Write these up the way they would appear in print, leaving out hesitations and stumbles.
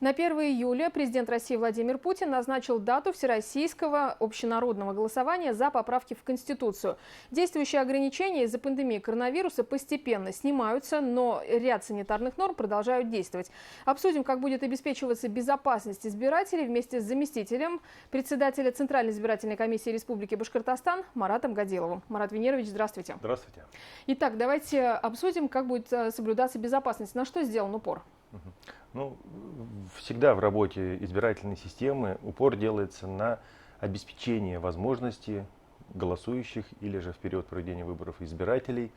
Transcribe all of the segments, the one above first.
На 1 июля президент России Владимир Путин назначил дату всероссийского общенародного голосования за поправки в Конституцию. Действующие ограничения из-за пандемии коронавируса постепенно снимаются, но ряд санитарных норм продолжают действовать. Обсудим, как будет обеспечиваться безопасность избирателей вместе с заместителем председателя Центральной избирательной комиссии Республики Башкортостан Маратом Гадиловым. Марат Венерович, здравствуйте. Здравствуйте. Итак, давайте обсудим, как будет соблюдаться безопасность. На что сделан упор? Ну, всегда в работе избирательной системы упор делается на обеспечение возможности голосующих или же в период проведения выборов избирателей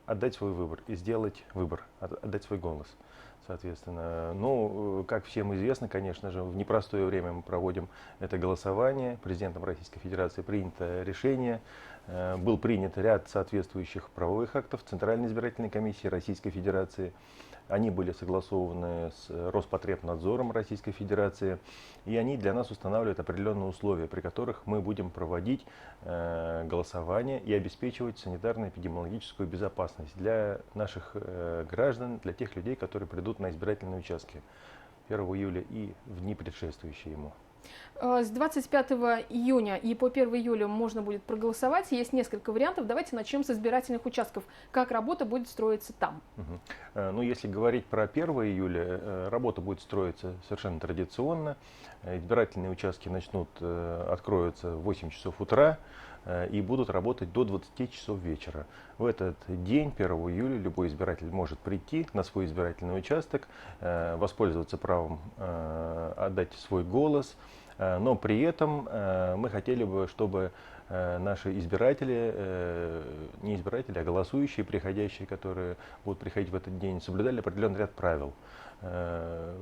отдать свой выбор и сделать выбор, отдать свой голос. Соответственно, ну, как всем известно, конечно же, в непростое время мы проводим это голосование. Президентом Российской Федерации принято решение, был принят ряд соответствующих правовых актов Центральной избирательной комиссии Российской Федерации. Они были согласованы с Роспотребнадзором Российской Федерации, и они для нас устанавливают определенные условия, при которых мы будем проводить голосование и обеспечивать санитарно-эпидемиологическую безопасность для наших граждан, для тех людей, которые придут на избирательные участки 1 июля и в дни предшествующие ему. С 25 июня и по 1 июля можно будет проголосовать. Есть несколько вариантов. Давайте начнем с избирательных участков. Как работа будет строиться там? Ну, если говорить про 1 июля, работа будет строиться совершенно традиционно. Избирательные участки откроются в 8 часов утра и будут работать до 20 часов вечера. В этот день, 1 июля, любой избиратель может прийти на свой избирательный участок, воспользоваться правом отдать свой голос, но при этом мы хотели бы, чтобы наши избиратели, не избиратели, а голосующие, приходящие, которые будут приходить в этот день, соблюдали определенный ряд правил.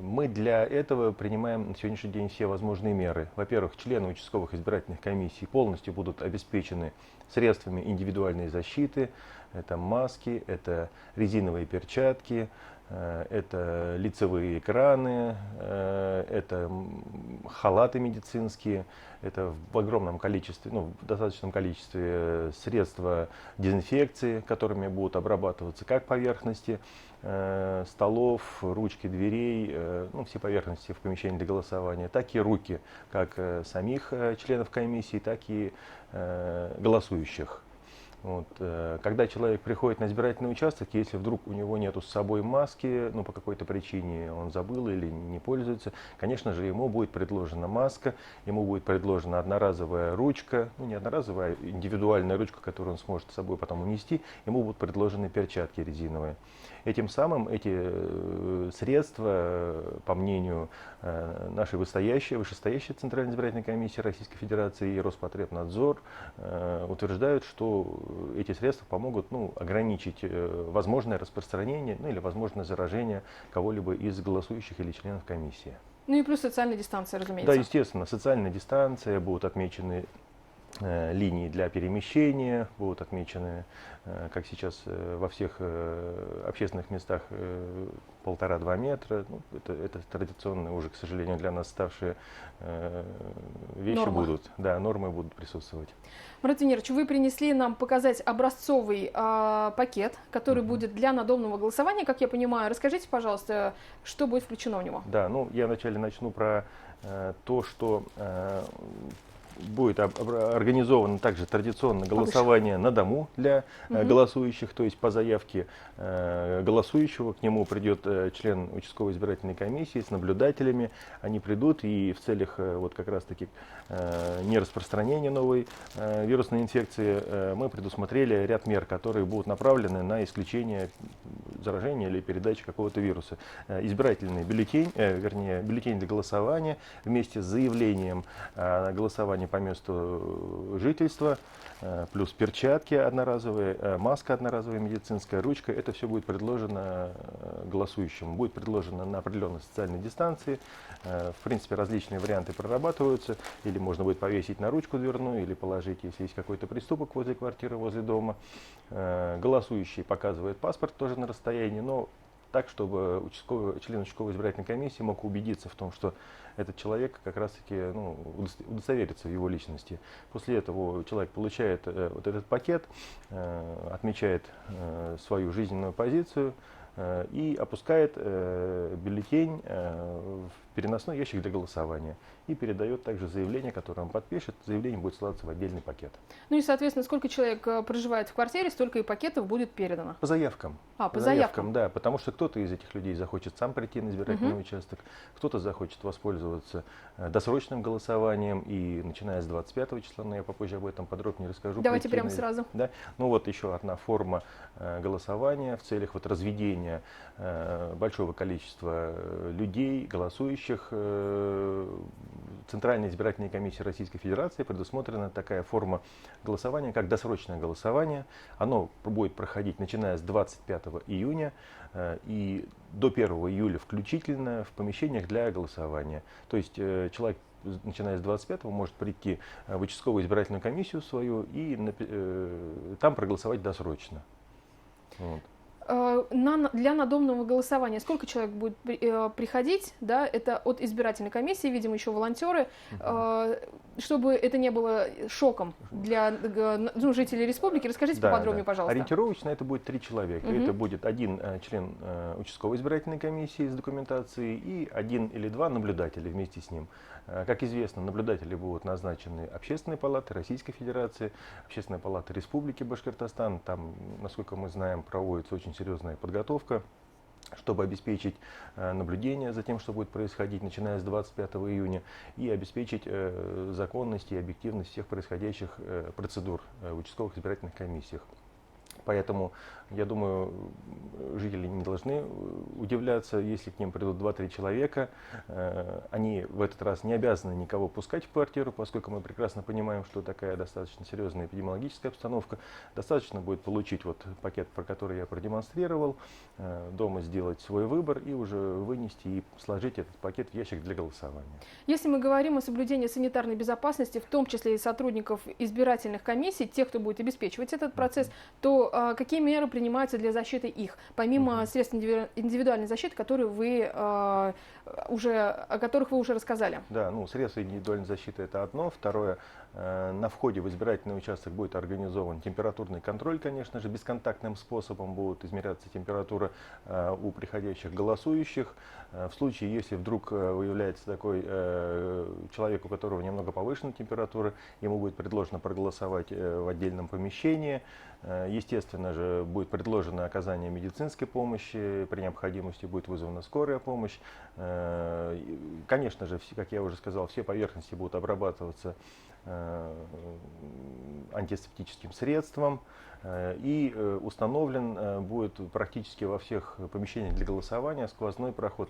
Мы для этого принимаем на сегодняшний день все возможные меры. Во-первых, члены участковых избирательных комиссий полностью будут обеспечены средствами индивидуальной защиты. Это маски, это резиновые перчатки, это лицевые экраны, это халаты медицинские, это в огромном количестве, в достаточном количестве средства дезинфекции, которыми будут обрабатываться как поверхности столов, ручки дверей, все поверхности в помещении для голосования, так и руки как самих членов комиссии, так и голосующих. Когда человек приходит на избирательный участок, если вдруг у него нет с собой маски, по какой-то причине он забыл или не пользуется, конечно же, ему будет предложена маска, ему будет предложена одноразовая ручка, не одноразовая, а индивидуальная ручка, которую он сможет с собой потом унести, ему будут предложены перчатки резиновые. Этим самым эти средства, по мнению нашей вышестоящей Центральной избирательной комиссии Российской Федерации и Роспотребнадзор, утверждают, что эти средства помогут ограничить возможное распространение или возможное заражение кого-либо из голосующих или членов комиссии. Ну и плюс социальная дистанция, разумеется. Да, естественно, социальная дистанция, будут отмечены линии для перемещения, будут отмечены, как сейчас во всех общественных местах, 1,5–2 метра. Это традиционно уже, к сожалению, для нас ставшие вещи будут. Да, нормы будут присутствовать. Марат Венерович, вы принесли нам показать образцовый пакет, который будет для надомного голосования, как я понимаю. Расскажите, пожалуйста, что будет включено в него? Да, я вначале начну про то, что будет организовано также традиционное голосование на дому для голосующих, то есть по заявке голосующего к нему придет член участковой избирательной комиссии с наблюдателями, они придут и в целях как раз таки нераспространения новой вирусной инфекции мы предусмотрели ряд мер, которые будут направлены на исключение заражения или передачи какого-то вируса. Избирательный бюллетень, бюллетень для голосования вместе с заявлением на голосование по месту жительства, плюс перчатки одноразовые, маска одноразовая медицинская, ручка. Это все будет предложено голосующему. Будет предложено на определенной социальной дистанции. В принципе, различные варианты прорабатываются. Или можно будет повесить на ручку дверную, или положить, если есть какой-то приступок возле квартиры, возле дома. Голосующий показывает паспорт тоже на расстоянии, но так, чтобы член участковой избирательной комиссии мог убедиться в том, что этот человек как раз-таки удостоверится в его личности. После этого человек получает вот этот пакет, отмечает свою жизненную позицию, и опускает бюллетень в переносной ящик для голосования и передает также заявление, которое он подпишет. Заявление будет ссылаться в отдельный пакет. Ну и, соответственно, сколько человек проживает в квартире, столько и пакетов будет передано. По заявкам. По заявкам. Да, потому что кто-то из этих людей захочет сам прийти на избирательный участок, кто-то захочет воспользоваться досрочным голосованием, и начиная с 25 числа, но я попозже об этом подробнее расскажу. Давайте прямо сразу. Да? Ну вот еще одна форма голосования в целях вот разведения большого количества людей, голосующих. Центральной избирательной комиссии Российской Федерации предусмотрена такая форма голосования, как досрочное голосование. Оно будет проходить начиная с 25 июня и до 1 июля включительно в помещениях для голосования. То есть человек, начиная с 25-го, может прийти в участковую избирательную комиссию свою и там проголосовать досрочно. Вот. Для надомного голосования сколько человек будет приходить? Да, это от избирательной комиссии, видимо, еще волонтеры, чтобы это не было шоком для жителей республики. Расскажите поподробнее, пожалуйста. Ориентировочно это будет 3 человека. Это будет один член участковой избирательной комиссии с документацией и 1 или 2 наблюдателя вместе с ним. Как известно, наблюдатели будут назначены Общественной палатой Российской Федерации, Общественной палатой Республики Башкортостан. Там, насколько мы знаем, проводится очень серьезная подготовка, чтобы обеспечить наблюдение за тем, что будет происходить, начиная с 25 июня, и обеспечить законность и объективность всех происходящих процедур в участковых избирательных комиссиях. Поэтому, я думаю, жители не должны удивляться, если к ним придут 2-3 человека. Они в этот раз не обязаны никого пускать в квартиру, поскольку мы прекрасно понимаем, что такая достаточно серьезная эпидемиологическая обстановка. Достаточно будет получить вот пакет, про который я продемонстрировал, дома сделать свой выбор и уже вынести и сложить этот пакет в ящик для голосования. Если мы говорим о соблюдении санитарной безопасности, в том числе и сотрудников избирательных комиссий, тех, кто будет обеспечивать этот процесс, то какие меры принимаются для защиты их, помимо средств индивидуальной защиты, которые о которых вы уже рассказали? Да, средства индивидуальной защиты — это одно. Второе, на входе в избирательный участок будет организован температурный контроль, конечно же, бесконтактным способом будет измеряться температура у приходящих голосующих. В случае, если вдруг выявляется такой человек, у которого немного повышенная температура, ему будет предложено проголосовать в отдельном помещении. Естественно же, будет предложено оказание медицинской помощи, при необходимости будет вызвана скорая помощь. Конечно же, как я уже сказал, все поверхности будут обрабатываться антисептическим средством, и установлен будет практически во всех помещениях для голосования сквозной проход.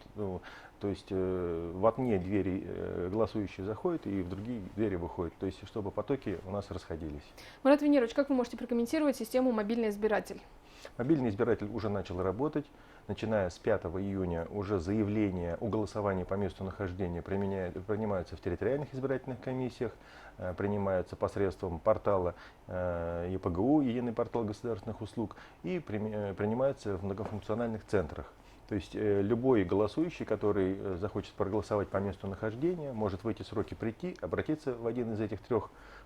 То есть в одни двери голосующие заходят и в другие двери выходят, то есть чтобы потоки у нас расходились. Марат Венерович, как вы можете прокомментировать систему «Мобильный избиратель»? Мобильный избиратель уже начал работать. Начиная с 5 июня уже заявления о голосовании по месту нахождения принимаются в территориальных избирательных комиссиях, принимаются посредством портала ЕПГУ, Единый портал государственных услуг, и принимаются в многофункциональных центрах. То есть любой голосующий, который захочет проголосовать по месту нахождения, может в эти сроки прийти, обратиться в один из этих 3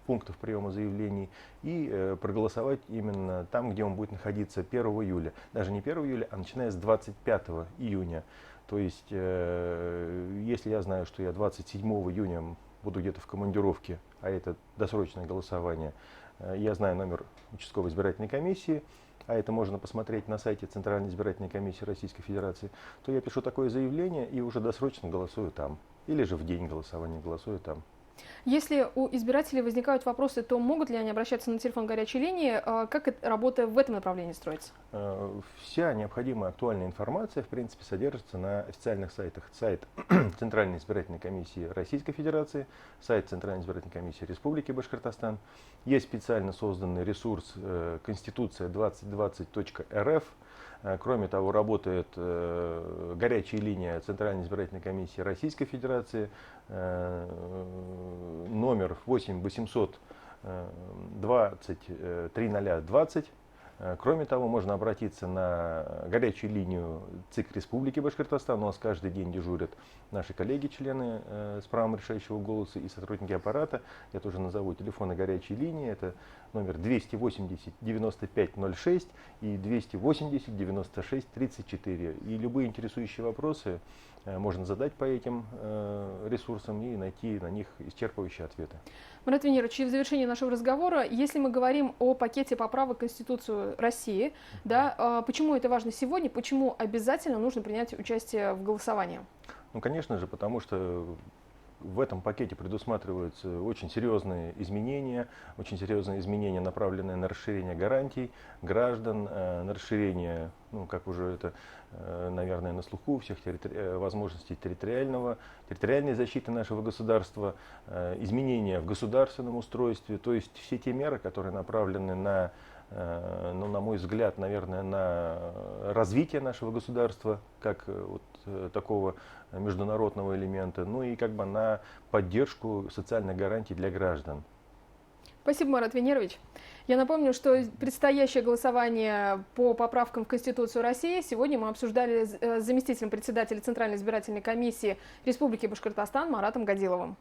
пунктов приема заявлений и проголосовать именно там, где он будет находиться 1 июля. Даже не 1 июля, а начиная с 25 июня. То есть, если я знаю, что я 27 июня буду где-то в командировке, а это досрочное голосование, я знаю номер участковой избирательной комиссии, а это можно посмотреть на сайте Центральной избирательной комиссии Российской Федерации, то я пишу такое заявление и уже досрочно голосую там. Или же в день голосования голосую там. Если у избирателей возникают вопросы, то могут ли они обращаться на телефон горячей линии? Как работа в этом направлении строится? Вся необходимая актуальная информация, в принципе, содержится на официальных сайтах. Сайт Центральной избирательной комиссии Российской Федерации, сайт Центральной избирательной комиссии Республики Башкортостан. Есть специально созданный ресурс конституция2020.рф. Кроме того, работает горячая линия Центральной избирательной комиссии Российской Федерации, номер 8 800 20 3020. Кроме того, можно обратиться на горячую линию ЦИК Республики Башкортостан. У нас каждый день дежурят наши коллеги-члены с правом решающего голоса и сотрудники аппарата. Я тоже назову телефоны горячей линии. Это номер 280 95 06 и 280 96 34. И любые интересующие вопросы можно задать по этим ресурсам и найти на них исчерпывающие ответы. Марат Венерович, и в завершении нашего разговора, если мы говорим о пакете поправок в Конституцию России, да, почему это важно сегодня, почему обязательно нужно принять участие в голосовании? Ну, конечно же, потому что в этом пакете предусматриваются очень серьезные изменения, направленные на расширение гарантий граждан, на расширение, ну, как уже это, наверное, на слуху у всех, возможностей территориальной защиты нашего государства, изменения в государственном устройстве, то есть все те меры, которые направлены на, ну, на мой взгляд, наверное, на развитие нашего государства, как вот такого международного элемента, ну и как бы на поддержку социальных гарантий для граждан. Спасибо, Марат Венерович. Я напомню, что предстоящее голосование по поправкам в Конституцию России сегодня мы обсуждали с заместителем председателя Центральной избирательной комиссии Республики Башкортостан Маратом Гадиловым.